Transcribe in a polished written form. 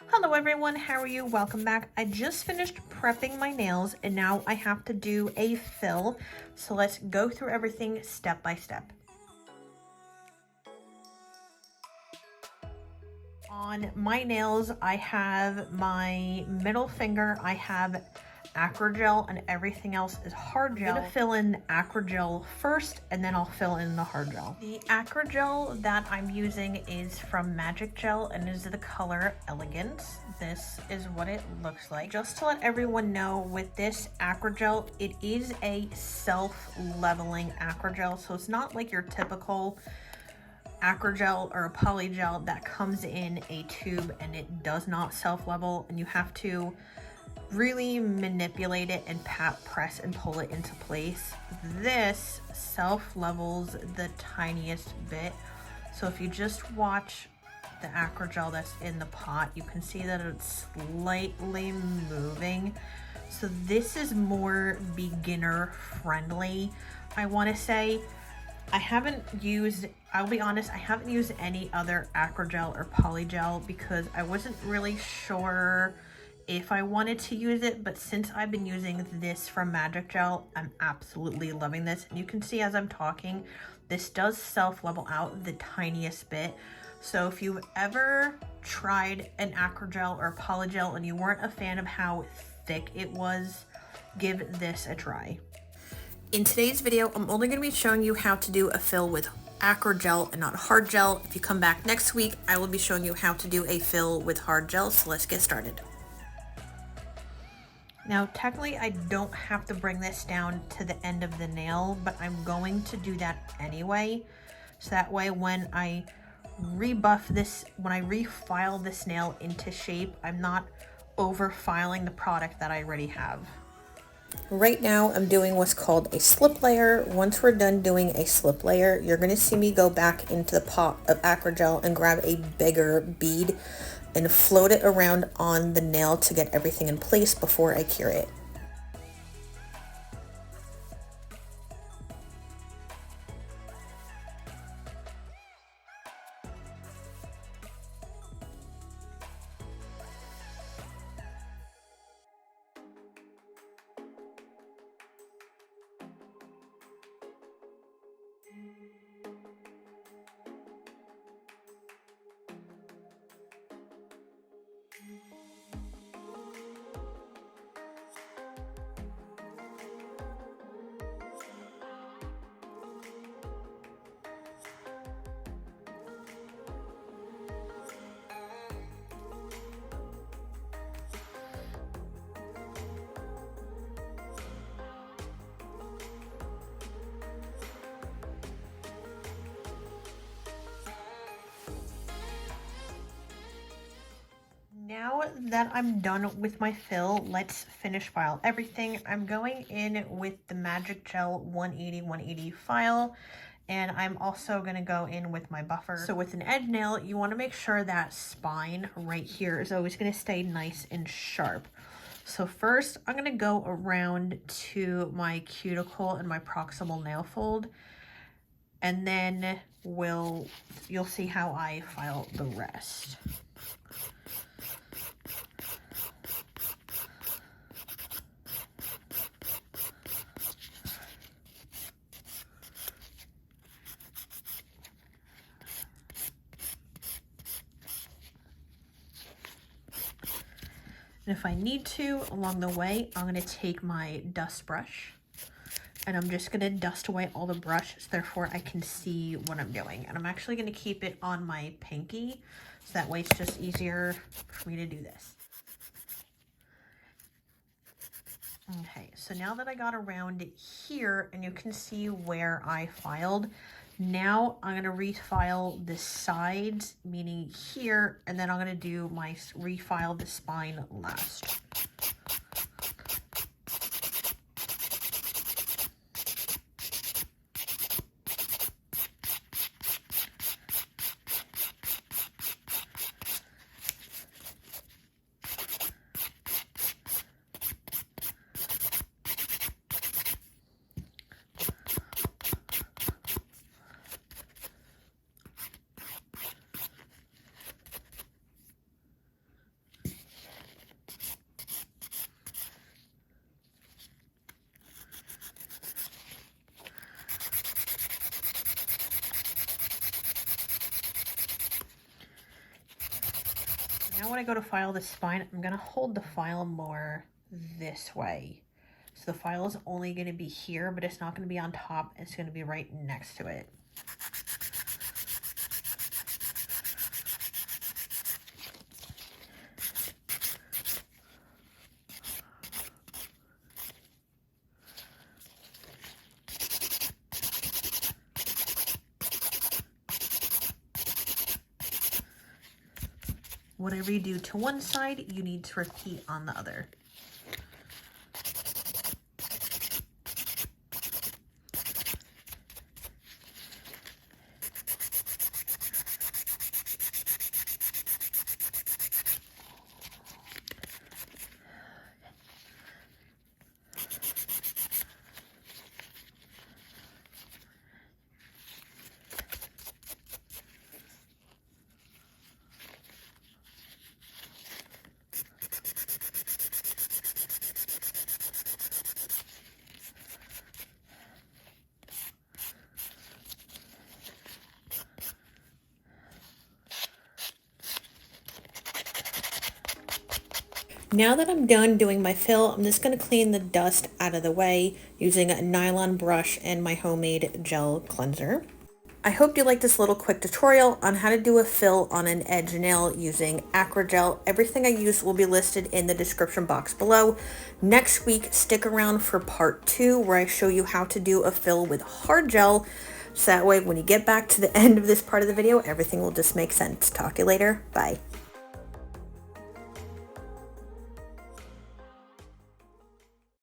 Hello everyone, how are you? Welcome back. I just finished prepping my nails and now I have to do a fill. So let's go through everything step by step. On my nails, I have my middle finger, I have Acrygel, and everything else is hard gel. I'm gonna fill in Acrygel first and then I'll fill in the hard gel. The Acrygel that I'm using is from Magic Gel and is the color Elegance. This is what it looks like. Just to let everyone know, with this Acrygel, it is a self-leveling Acrygel, so it's not like your typical Acrygel or a polygel that comes in a tube and it does not self-level and you have to really manipulate it and press and pull it into place. This self-levels the tiniest bit. So if you just watch the Acrygel that's in the pot, you can see that it's slightly moving. So this is more beginner friendly, I want to say. I'll be honest, I haven't used any other Acrygel or polygel because I wasn't really sure if I wanted to use it, but since I've been using this from Magic Gel, I'm absolutely loving this. And you can see as I'm talking, this does self-level out the tiniest bit. So if you've ever tried an Acrygel or polygel and you weren't a fan of how thick it was, give this a try. In today's video, I'm only going to be showing you how to do a fill with Acrygel and not hard gel. If you come back next week, I will be showing you how to do a fill with hard gel, so let's get started. Now, technically, I don't have to bring this down to the end of the nail, but I'm going to do that anyway. So that way, when I refile this nail into shape, I'm not over-filing the product that I already have. Right now, I'm doing what's called a slip layer. Once we're done doing a slip layer, you're going to see me go back into the pot of Acrygel and grab a bigger bead and float it around on the nail to get everything in place before I cure it. Now that I'm done with my fill, let's finish file everything. I'm going in with the Magic Gel 180-180 file, and I'm also going to go in with my buffer. So with an edge nail, you want to make sure that spine right here is always going to stay nice and sharp. So first, I'm going to go around to my cuticle and my proximal nail fold, and then you'll see how I file the rest. And if I need to, along the way, I'm going to take my dust brush and I'm just going to dust away all the brush, so therefore I can see what I'm doing. And I'm actually going to keep it on my pinky, so that way it's just easier for me to do this. Okay, so now that I got around here and you can see where I filed, now I'm going to refile the sides, meaning here, and then I'm going to do my refile the spine last. Now when I go to file the spine, I'm going to hold the file more this way. So the file is only going to be here, but it's not going to be on top. It's going to be right next to it. Whatever you do to one side, you need to repeat on the other. Now that I'm done doing my fill, I'm just going to clean the dust out of the way using a nylon brush and my homemade gel cleanser. I hope you liked this little quick tutorial on how to do a fill on an edge nail using Acrygel. Everything I use will be listed in the description box below. Next week, stick around for part 2 where I show you how to do a fill with hard gel. So that way when you get back to the end of this part of the video, everything will just make sense. Talk to you later. Bye.